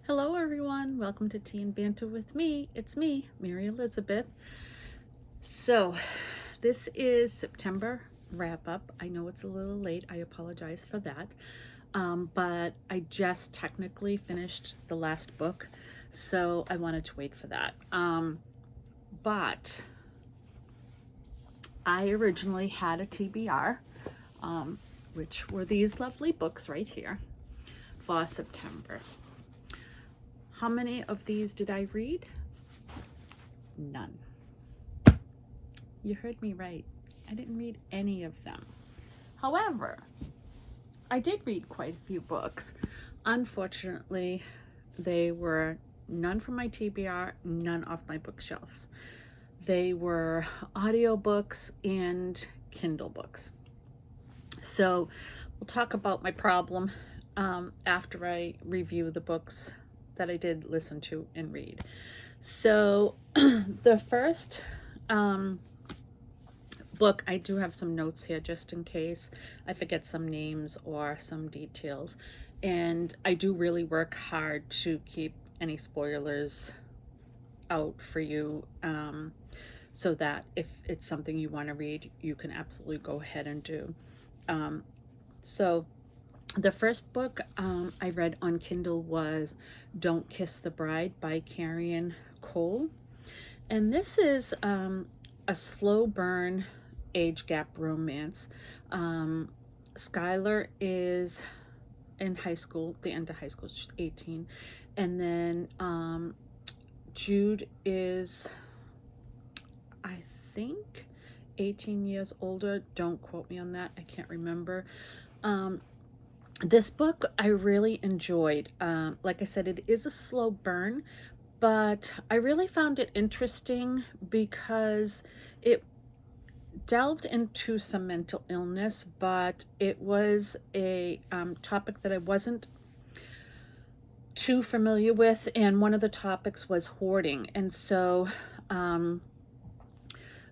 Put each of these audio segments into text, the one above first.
Hello, everyone. Welcome to Tea and Banter with me. It's me, Mary Elizabeth. So, this is September wrap up. I know it's a little late. I apologize for that. But I just technically finished the last book, so I wanted to wait for that. But I originally had a TBR, which were these lovely books right here for September. How many of these did I read? None. You heard me right. I didn't read any of them. However, I did read quite a few books. Unfortunately, they were none from my TBR, none off my bookshelves. They were audiobooks and Kindle books. So we'll talk about my problem after I review the books that I did listen to and read. So the first book, I do have some notes here just in case I forget some names or some details. And I do really work hard to keep any spoilers out for you, so that if it's something you want to read, you can absolutely go ahead and do. So the first book I read on Kindle was Don't Kiss the Bride by Carrion Cole. And this is a slow burn age gap romance. Skylar is in high school, the end of high school, she's 18. And then Jude is, I think, 18 years older. Don't quote me on that. I can't remember. This book I really enjoyed. Like I said, it is a slow burn, but I really found it interesting because it delved into some mental illness, but it was a topic that I wasn't too familiar with, and one of the topics was hoarding. And so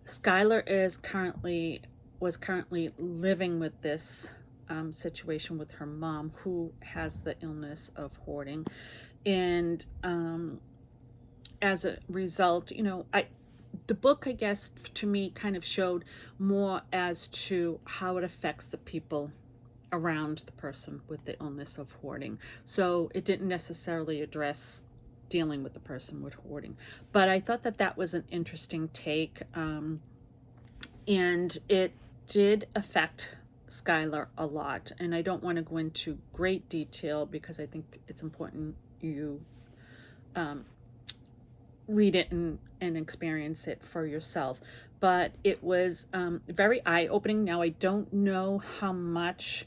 Skylar was currently living with this situation with her mom, who has the illness of hoarding, and as a result, the book, I guess, to me kind of showed more as to how it affects the people around the person with the illness of hoarding. So it didn't necessarily address dealing with the person with hoarding. But I thought that that was an interesting take. And it did affect Skylar a lot. And I don't want to go into great detail because I think it's important you read it and experience it for yourself. But it was very eye-opening. Now, I don't know how much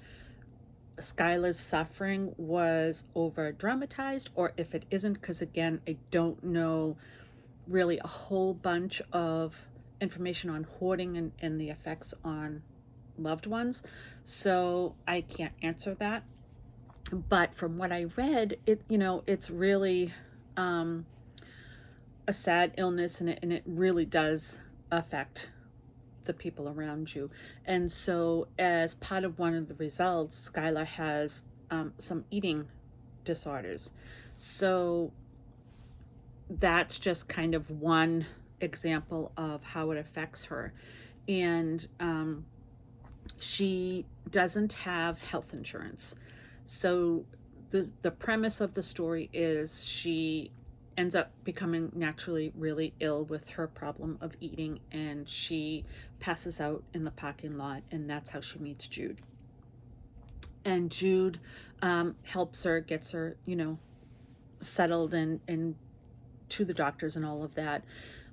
Skylar's suffering was over dramatized or if it isn't, because again, I don't know really a whole bunch of information on hoarding and the effects on loved ones. So I can't answer that. But from what I read, it's really a sad illness, and it really does affect the people around you. And so as part of one of the results, Skylar has some eating disorders. So that's just kind of one example of how it affects her. And she doesn't have health insurance. So the premise of the story is she ends up becoming naturally really ill with her problem of eating, and she passes out in the parking lot, and that's how she meets Jude. And Jude helps her, gets her, settled and to the doctors and all of that.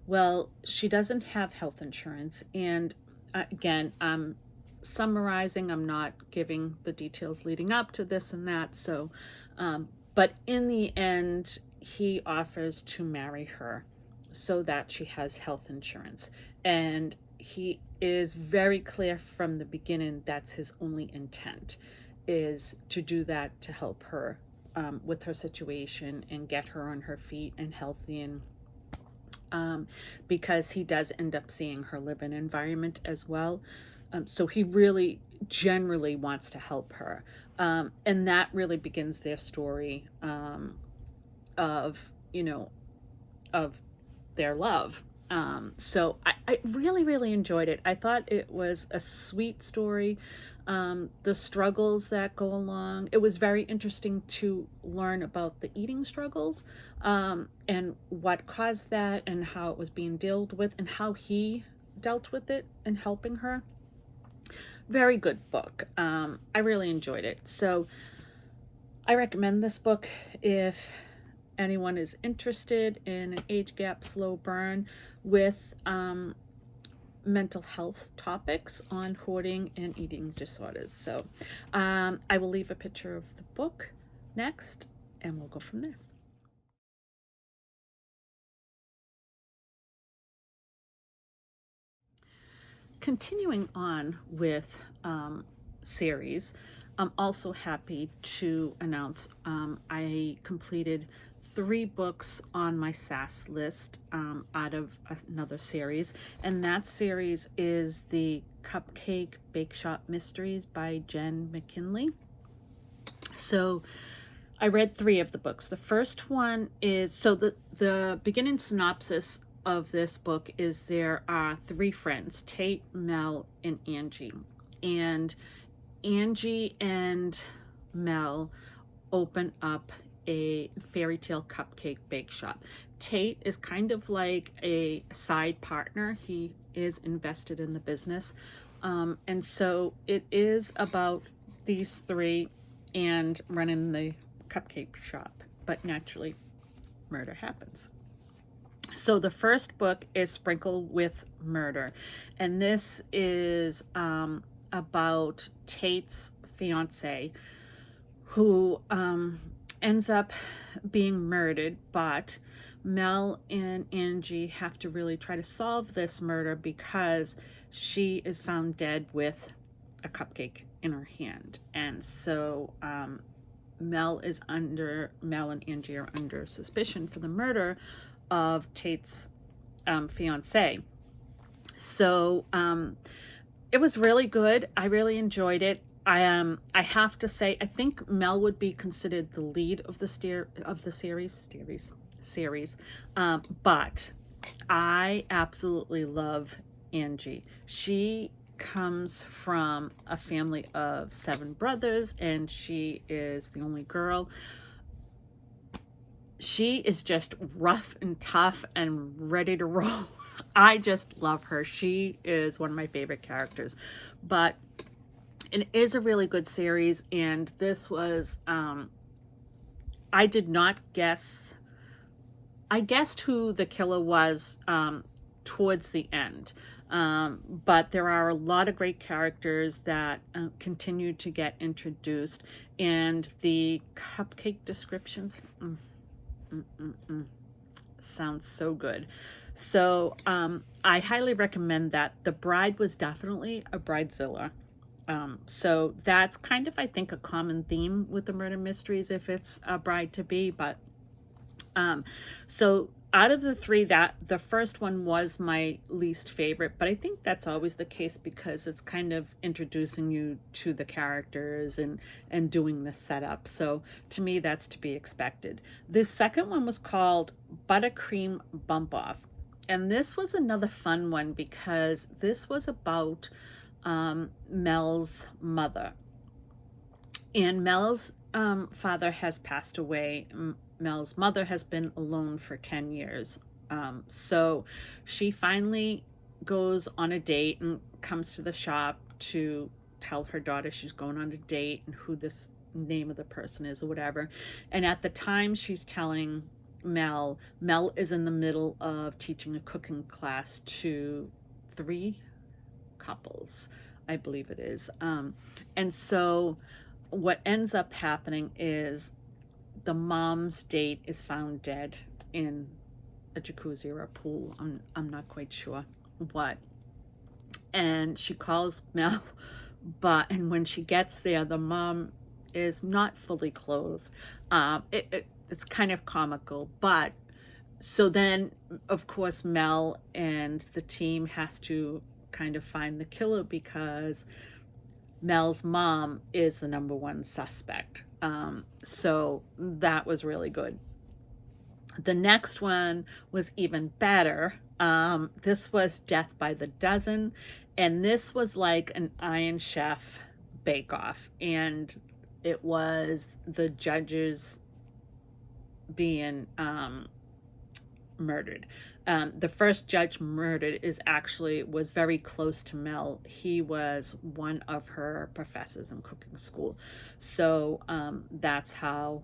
Well, she doesn't have health insurance, and again, I'm summarizing, I'm not giving the details leading up to this and that. So but in the end, he offers to marry her so that she has health insurance. And he is very clear from the beginning that's his only intent, is to do that to help her with her situation and get her on her feet and healthy, and because he does end up seeing her live in an environment as well. So he really generally wants to help her. And that really begins their story of, of their love. So I really, really enjoyed it. I thought it was a sweet story. The struggles that go along. It was very interesting to learn about the eating struggles, and what caused that, and how it was being dealt with, and how he dealt with it in helping her. Very good book. I really enjoyed it. So I recommend this book if anyone is interested in an age gap slow burn with mental health topics on hoarding and eating disorders. So I will leave a picture of the book next, and we'll go from there. Continuing on with series, I'm also happy to announce I completed 3 books on my SAS list out of another series, and that series is the Cupcake Bake Shop Mysteries by Jen McKinley. So I read 3 of the books. The first one is, so the beginning synopsis of this book is there are 3 friends, Tate, Mel, and Angie. And Angie and Mel open up a fairy tale cupcake bake shop. Tate is kind of like a side partner. He is invested in the business. And so it is about these 3 and running the cupcake shop. But naturally, murder happens. So the first book is Sprinkled with Murder, and this is about Tate's fiance, who ends up being murdered, but Mel and Angie have to really try to solve this murder because she is found dead with a cupcake in her hand. And so Mel and Angie are under suspicion for the murder of Tate's fiance. So it was really good. I really enjoyed it. I have to say, I think Mel would be considered the lead of the series, but I absolutely love Angie. She comes from a family of 7 brothers, and she is the only girl. She is just rough and tough and ready to roll. I just love her. She is one of my favorite characters. But it is a really good series, and this was, I did not guess. I guessed who the killer was towards the end. But there are a lot of great characters that continue to get introduced, and the cupcake descriptions, sounds so good. So I highly recommend that. The Bride was definitely a bridezilla. So that's kind of, I think, a common theme with the murder mysteries if it's a bride to be. But so out of the 3, that the first one was my least favorite, but I think that's always the case because it's kind of introducing you to the characters and doing the setup. So to me, that's to be expected. The second one was called Buttercream Bump Off, and this was another fun one because this was about Mel's mother, and Mel's father has passed away. Mel's mother has been alone for 10 years. So she finally goes on a date and comes to the shop to tell her daughter she's going on a date and who this name of the person is or whatever. And at the time she's telling Mel is in the middle of teaching a cooking class to 3 couples, I believe it is. And so what ends up happening is the mom's date is found dead in a jacuzzi or a pool. I'm not quite sure what. And she calls Mel, and when she gets there, the mom is not fully clothed. It's kind of comical, but so then, of course, Mel and the team has to kind of find the killer because Mel's mom is the #1 suspect. So that was really good. The next one was even better. This was Death by the Dozen, and this was like an Iron Chef Bake Off, and it was the judges being murdered. The first judge murdered was very close to Mel. He was one of her professors in cooking school, so that's how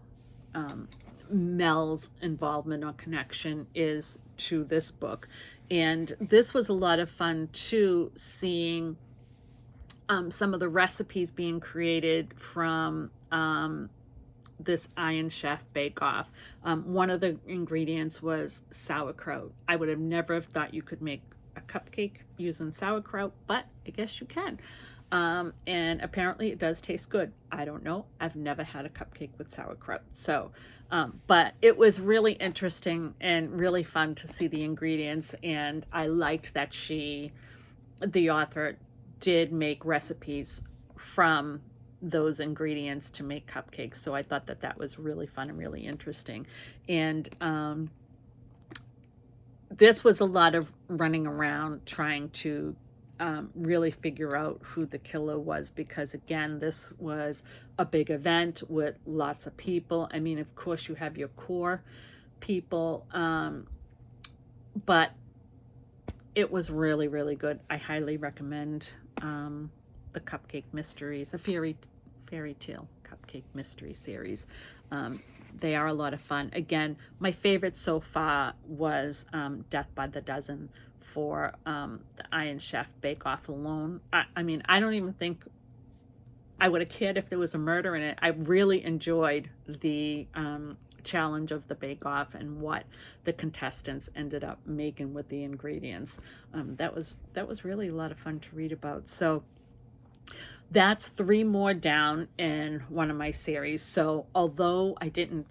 Mel's involvement or connection is to this book. And this was a lot of fun too, seeing some of the recipes being created from this Iron Chef Bake Off. One of the ingredients was sauerkraut. I would have never thought you could make a cupcake using sauerkraut, but I guess you can. And apparently it does taste good. I don't know. I've never had a cupcake with sauerkraut. So, but it was really interesting and really fun to see the ingredients. And I liked that the author, did make recipes from those ingredients to make cupcakes. So I thought that was really fun and really interesting. And this was a lot of running around trying to really figure out who the killer was, because again, this was a big event with lots of people. I mean, of course you have your core people, but it was really, really good. I highly recommend the Cupcake Mysteries, a fairy tale cupcake mystery series. They are a lot of fun. Again, my favorite so far was Death by the Dozen for the Iron Chef Bake Off alone. I mean, I don't even think I would have cared if there was a murder in it. I really enjoyed the challenge of the Bake Off and what the contestants ended up making with the ingredients. That was really a lot of fun to read about. So that's 3 more down in one of my series. So although I didn't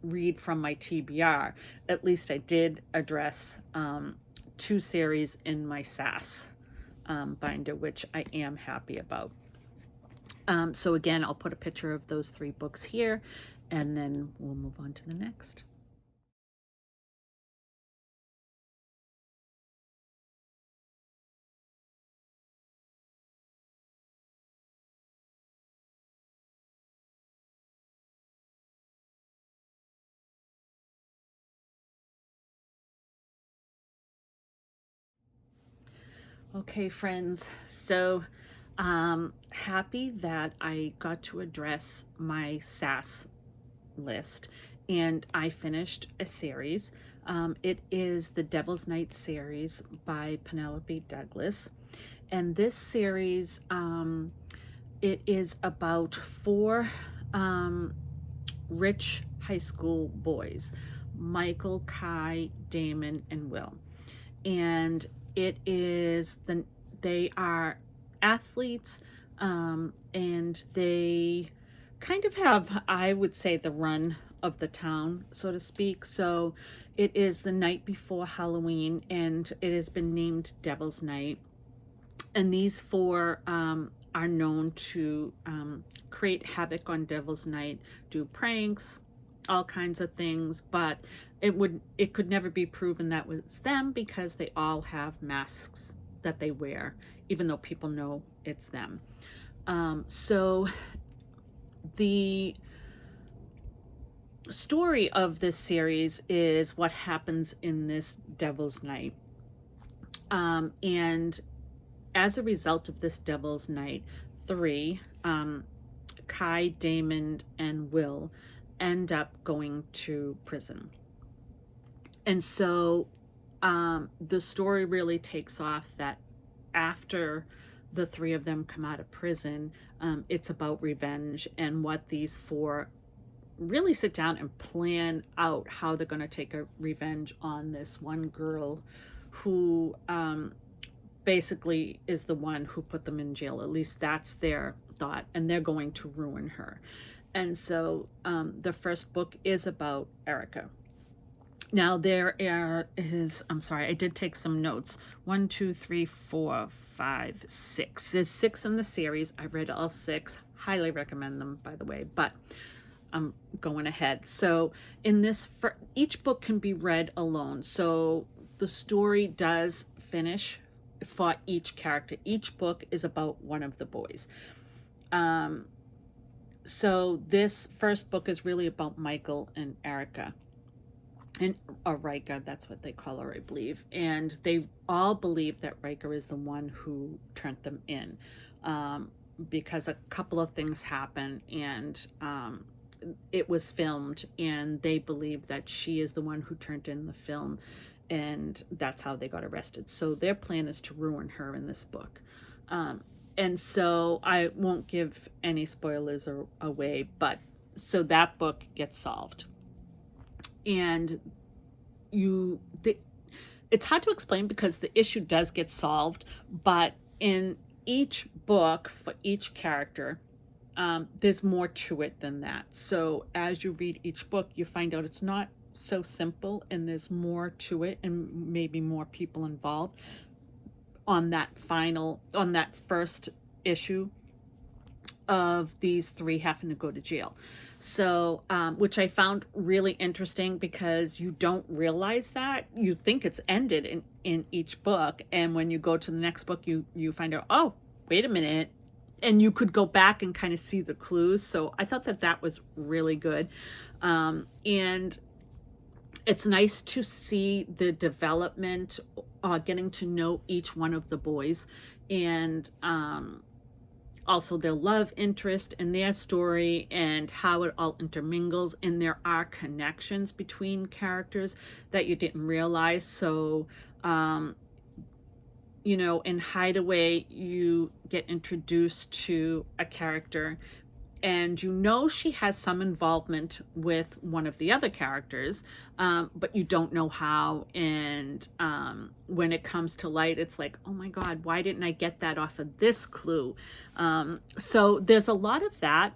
read from my TBR, at least I did address 2 series in my SAS binder, which I am happy about. So again, I'll put a picture of those 3 books here, and then we'll move on to the next. Okay, friends, so happy that I got to address my SAS list, and I finished a series. It is the Devil's Night series by Penelope Douglas, and this series, it is about 4 rich high school boys, Michael, Kai, Damon, and Will. And they are athletes, and they kind of have, I would say, the run of the town, so to speak. So it is the night before Halloween, and it has been named Devil's Night. And these 4 are known to create havoc on Devil's Night, do pranks, all kinds of things, but it could never be proven that was them, because they all have masks that they wear, even though people know it's them. So the story of this series is what happens in this Devil's Night. And as a result of this Devil's Night, 3, Kai, Damon, and Will, end up going to prison. And so the story really takes off that after the 3 of them come out of prison, it's about revenge, and what these 4 really sit down and plan out how they're going to take a revenge on this one girl who basically is the one who put them in jail. At least that's their thought, and they're going to ruin her. And so the first book is about Erica. Now I'm sorry, I did take some notes. 1, 2, 3, 4, 5, 6. There's 6 in the series. I read all 6. Highly recommend them, by the way. But I'm going ahead. So in this, each book can be read alone. So the story does finish for each character. Each book is about one of the boys. So this first book is really about Michael and Erica. And or Riker, that's what they call her, I believe. And they all believe that Riker is the one who turned them in, because a couple of things happen, and it was filmed, and they believe that she is the one who turned in the film, and that's how they got arrested. So their plan is to ruin her in this book. And so I won't give any spoilers away, but so that book gets solved. And it's hard to explain because the issue does get solved, but in each book for each character, there's more to it than that. So as you read each book, you find out it's not so simple, and there's more to it, and maybe more people involved on that first issue of these three having to go to jail. So, which I found really interesting, because you don't realize that. You think it's ended in each book, and when you go to the next book, you find out, oh, wait a minute, and you could go back and kind of see the clues. So I thought that was really good, and it's nice to see the development, getting to know each one of the boys, and also their love interest and their story and how it all intermingles. And there are connections between characters that you didn't realize. So, in Hideaway, you get introduced to a character, and she has some involvement with one of the other characters, but you don't know how. And when it comes to light, it's like, oh my God, why didn't I get that off of this clue? So there's a lot of that.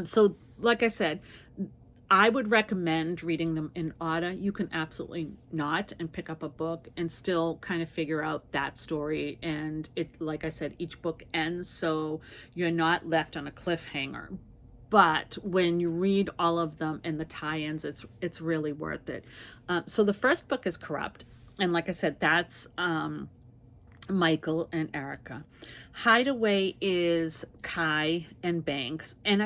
So like I said, I would recommend reading them in order. You can absolutely not, and pick up a book and still kind of figure out that story. And it, like I said, each book ends, so you're not left on a cliffhanger. But when you read all of them and the tie-ins, it's really worth it. So the first book is Corrupt, and like I said, that's Michael and Erica. Hideaway is Kai and Banks, and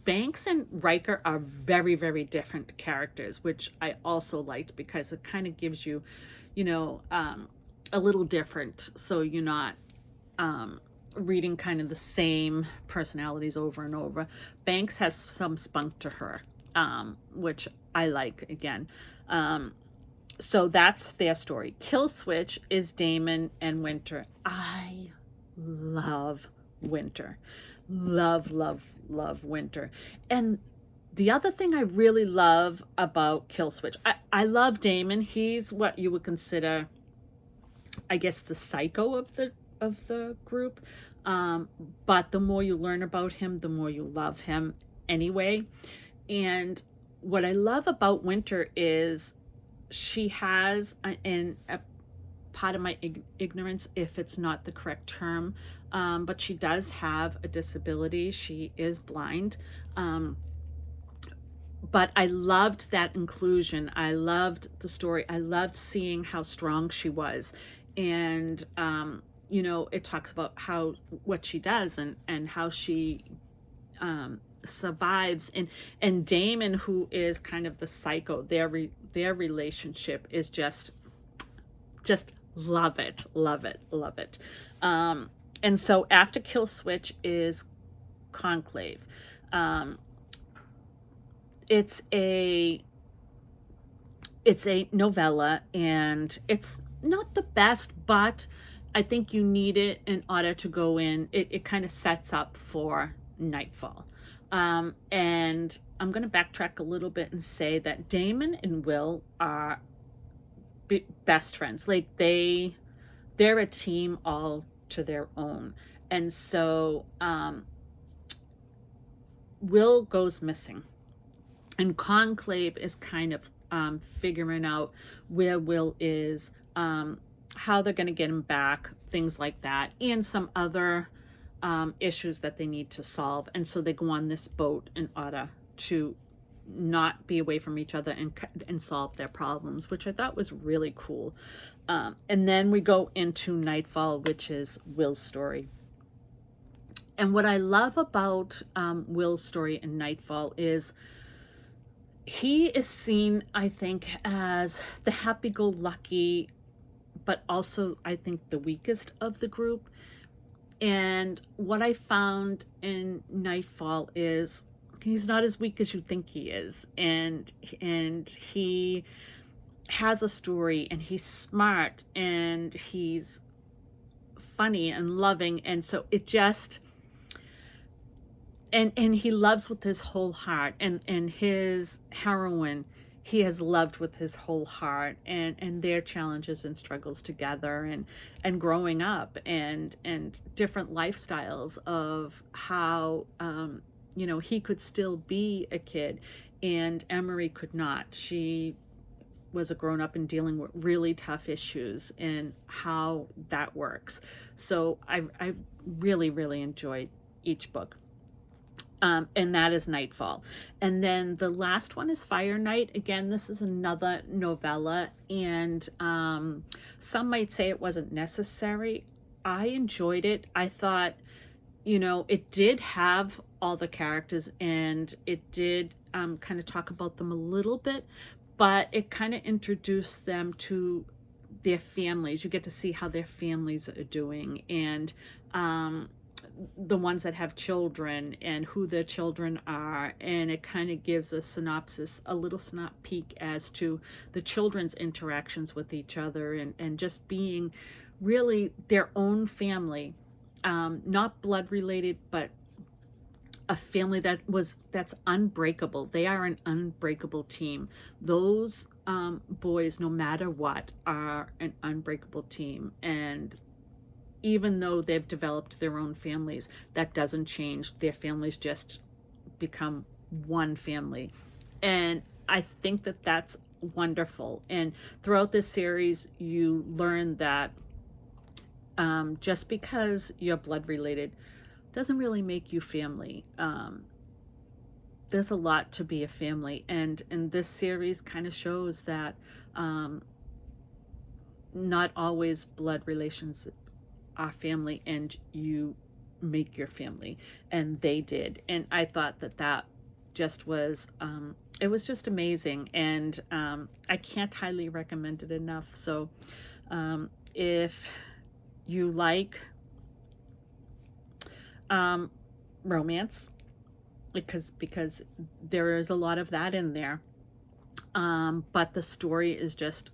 Banks and Riker are very, very different characters, which I also liked, because it kind of gives you, a little different, so you're not reading kind of the same personalities over and over. Banks has some spunk to her, which I like again. So that's their story. Killswitch is Damon and Winter. I love Winter. Love, love, love Winter. And the other thing I really love about Killswitch, I love Damon. He's what you would consider, I guess, the psycho of the group. But the more you learn about him, the more you love him anyway. And what I love about Winter is she has, a part of my ignorance, if it's not the correct term, but she does have a disability. She is blind. But I loved that inclusion. I loved the story. I loved seeing how strong she was. And, it talks about what she does, and how she survives. And Damon, who is kind of the psycho, their relationship is just love it, love it, love it. And so after Killswitch is Conclave. It's a novella, and it's not the best, but I think you need it in order to go in. It kind of sets up for Nightfall. And I'm going to backtrack a little bit and say that Damon and Will are best friends. Like they're a team all to their own. And so Will goes missing, and Conclave is kind of figuring out where Will is, how they're going to get him back, things like that, and some other issues that they need to solve. And so they go on this boat in order to not be away from each other and solve their problems, which I thought was really cool. And then we go into Nightfall, which is Will's story. And what I love about Will's story in Nightfall is he is seen, I think, as the happy-go-lucky, but also, I think, the weakest of the group. And what I found in Nightfall is he's not as weak as you think he is. And he has a story, and he's smart, and he's funny and loving. And so it just, and he loves with his whole heart, and his heroine he has loved with his whole heart, and their challenges and struggles together, and growing up, and different lifestyles of how you know, he could still be a kid and Emery could not. She was a grown up and dealing with really tough issues, and how that works. So I really, really enjoyed each book. And that is Nightfall. And then the last one is Fire Night. Again, this is another novella, and some might say it wasn't necessary. I enjoyed it. I thought, you know, it did have all the characters, and it did kind of talk about them a little bit, but it kind of introduced them to their families. You get to see how their families are doing, and the ones that have children and who their children are, and it kind of gives a synopsis, a little sneak peek as to the children's interactions with each other, and just being really their own family, not blood related, but a family that's unbreakable. They are an unbreakable team. Those boys, no matter what, are an unbreakable team, and even though they've developed their own families, that doesn't change. Their families just become one family. And I think that that's wonderful. And throughout this series, you learn that just because you're blood related doesn't really make you family. There's a lot to be a family. And this series kind of shows that not always blood relations our family and you make your family, and they did. And I thought that just was it was just amazing, and I can't highly recommend it enough. So if you like romance, because there is a lot of that in there, but the story is just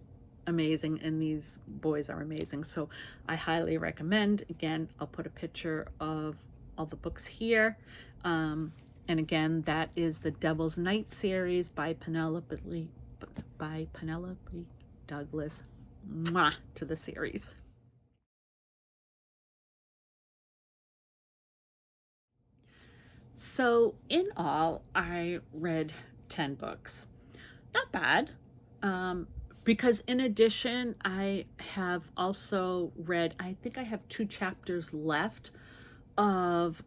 amazing, and these boys are amazing. So I highly recommend. Again, I'll put a picture of all the books here. And again, that is the Devil's Night series by Penelope Douglas. Mwah, to the series. So in all, I read 10 books. Not bad. Because in addition, I have also read, I think I have 2 chapters left of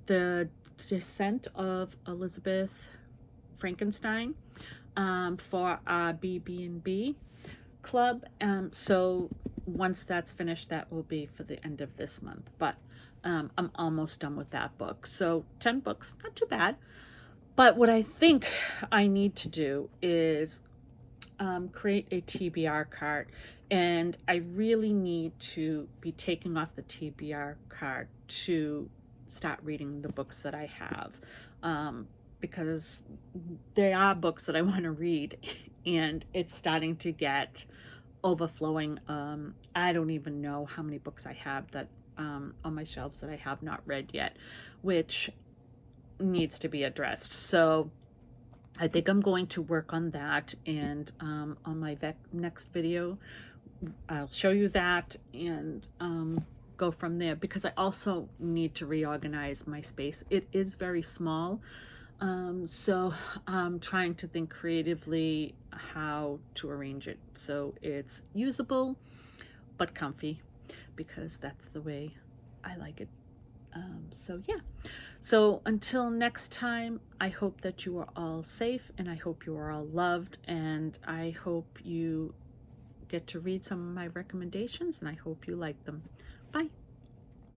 The Descent of Elizabeth Frankenstein for our BB&B club. So once that's finished, that will be for the end of this month. But I'm almost done with that book. So 10 books, not too bad. But what I think I need to do is create a TBR card, and I really need to be taking off the TBR card to start reading the books that I have, because there are books that I want to read, and it's starting to get overflowing. I don't even know how many books I have that on my shelves that I have not read yet, which needs to be addressed. So I think I'm going to work on that, and on my next video, I'll show you that, and go from there, because I also need to reorganize my space. It is very small, so I'm trying to think creatively how to arrange it so it's usable but comfy, because that's the way I like it. So yeah. So until next time, I hope that you are all safe, and I hope you are all loved, and I hope you get to read some of my recommendations, and I hope you like them. Bye.